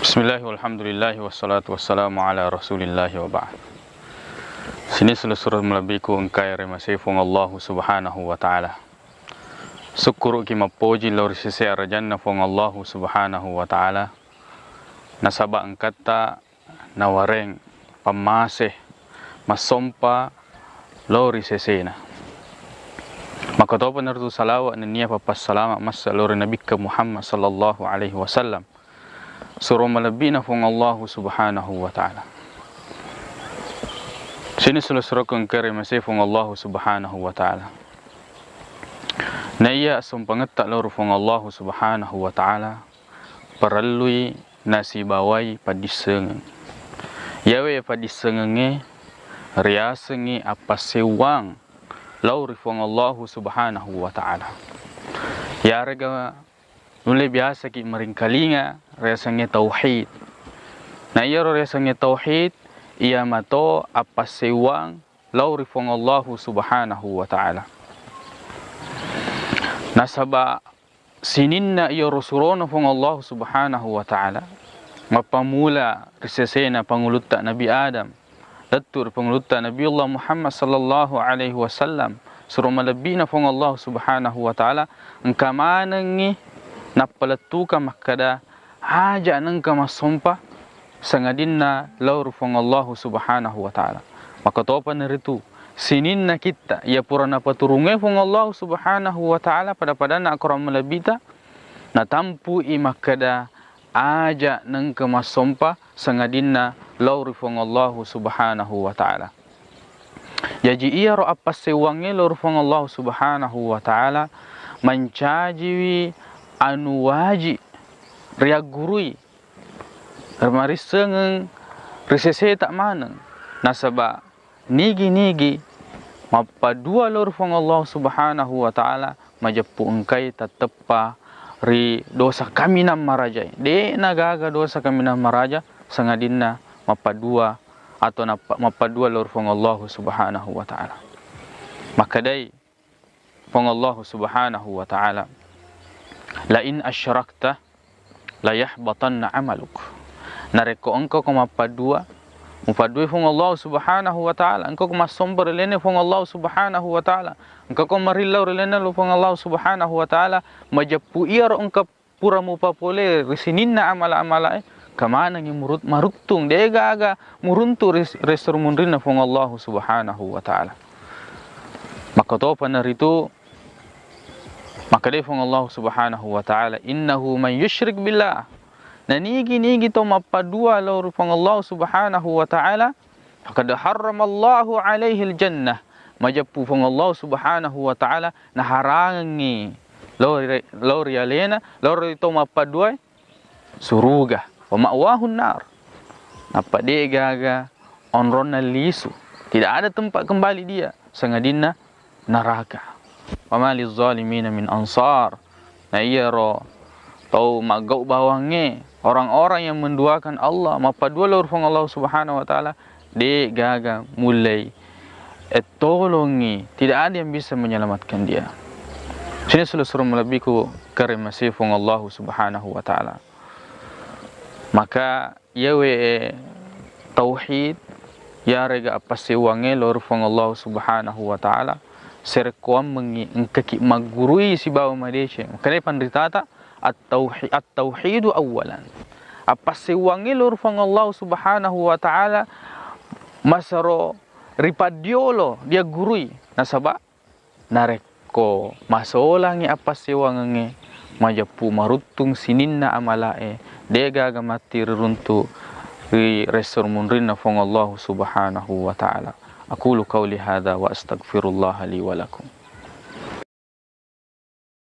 Bismillah walhamdulillah wassalatu wassalamu ala rasulillah wa ba'd. Sini surat melabiku engkai remasai fung Allah subhanahu wa ta'ala. Syukuru ki mapoji lor sisi arjanna fung Allah subhanahu wa ta'ala. Nasaba engkata nawareng pamaseh masompa lori sesena. Maka topa nartu salawat niya papas salama masa lori Nabi ke Muhammad sallallahu alaihi wasallam. Suruh melebihna fung Allah subhanahu wa ta'ala. Sini surah kengkari masih fung Allah subhanahu wa ta'ala. Na iya sumpangetak lor fung Allah subhanahu wa ta'ala. Perlui nasi bawai padiseng. Yawe padisenge riasengi apa sewang lor fung Allah subhanahu wa ta'ala. Ya rega mulai biasa ki meringkalinga rasanya tauhid. Nah iya rasanya tauhid ia mato apa sewang lauri fung Allah subhanahu wa ta'ala. Nasaba sininna iya rusurona fung Allah subhanahu wa ta'ala. Mapamula risesena panguluta Nabi Adam. Latur panguluta Nabi Allah Muhammad sallallahu alaihi wasallam. Suruh malabina fung Allah subhanahu wa ta'ala. Engkamanangi napalatuka makada haja nangka masompa sangadinna laur fung Allah subhanahu wa ta'ala. Maka topa naritu sininna kita ia purana paturunge fung Allah subhanahu wa ta'ala pada na akram malabita na tampu i makada haja nangka masompa sangadinna laur fung Allah subhanahu wa ta'ala. Jadi ia ro apa sewange laur fung Allah subhanahu wa ta'ala mencajiwi anu waji ria gurui mariseng risese tak maneng nasaba nigi mapa dua lor fung Allah subhanahu wa ta'ala majapu engkai tatepa ri dosa kami nam maraja de nagaga dosa kami nam maraja sangadinna mapa dua atau mapa dua lor fung Allah subhanahu wa ta'ala. Maka dai fung Allah subhanahu wa ta'ala la in asyrakta la yahbatanna amaluk. Nareko engkau mapadua fung Allah subhanahu wa ta'ala. Engkau masomber lene fung Allah subhanahu wa ta'ala. Engkau marilau lene fung Allah subhanahu wa ta'ala. Majapu iar engkau pura mupapole risininna amala-amala kamana ngi maruktung dega aga muruntu resur munrina fung Allah subhanahu wa ta'ala. Maka topa naritu maka dia fung Allah subhanahu wa ta'ala innahu man yushrik billah. Na nigi to mapadua laur fung Allah subhanahu wa ta'ala faqad harramallahu alaihi aljannah. Majapu fung Allah subhanahu wa ta'ala na harangi laur yalena laur to mapadua suruga wa ma'wahun nar. Napa dia gaga onrona lisu tidak ada tempat kembali dia sangadina neraka. Wama lizzalimin min ansar. Nah iya ro tau magau bawange orang-orang yang menduakan Allah mapadua lor fung Allah subhanahu wa ta'ala de gaga mulai tolongi tidak ada yang bisa menyelamatkan dia. Sini suruh melabiku karim masih fung Allah subhanahu wa ta'ala. Maka yawe tauhid ya rega apa sewange lor fung Allah subhanahu wa ta'ala serekuam engkaki magurui si bawa madeshe. Makanya pandritata at-tauhidu awalan. Apa sewangi lor fung Allah subhanahu wa ta'ala masaro ripadiolo dia gurui nasaba nareko masolangi apa sewangi majapu marutung sininna amalae dega gamati runtu resur munrina fung Allah subhanahu wa ta'ala. Aqulu qawli hadha wa astaghfirullah li wa lakum.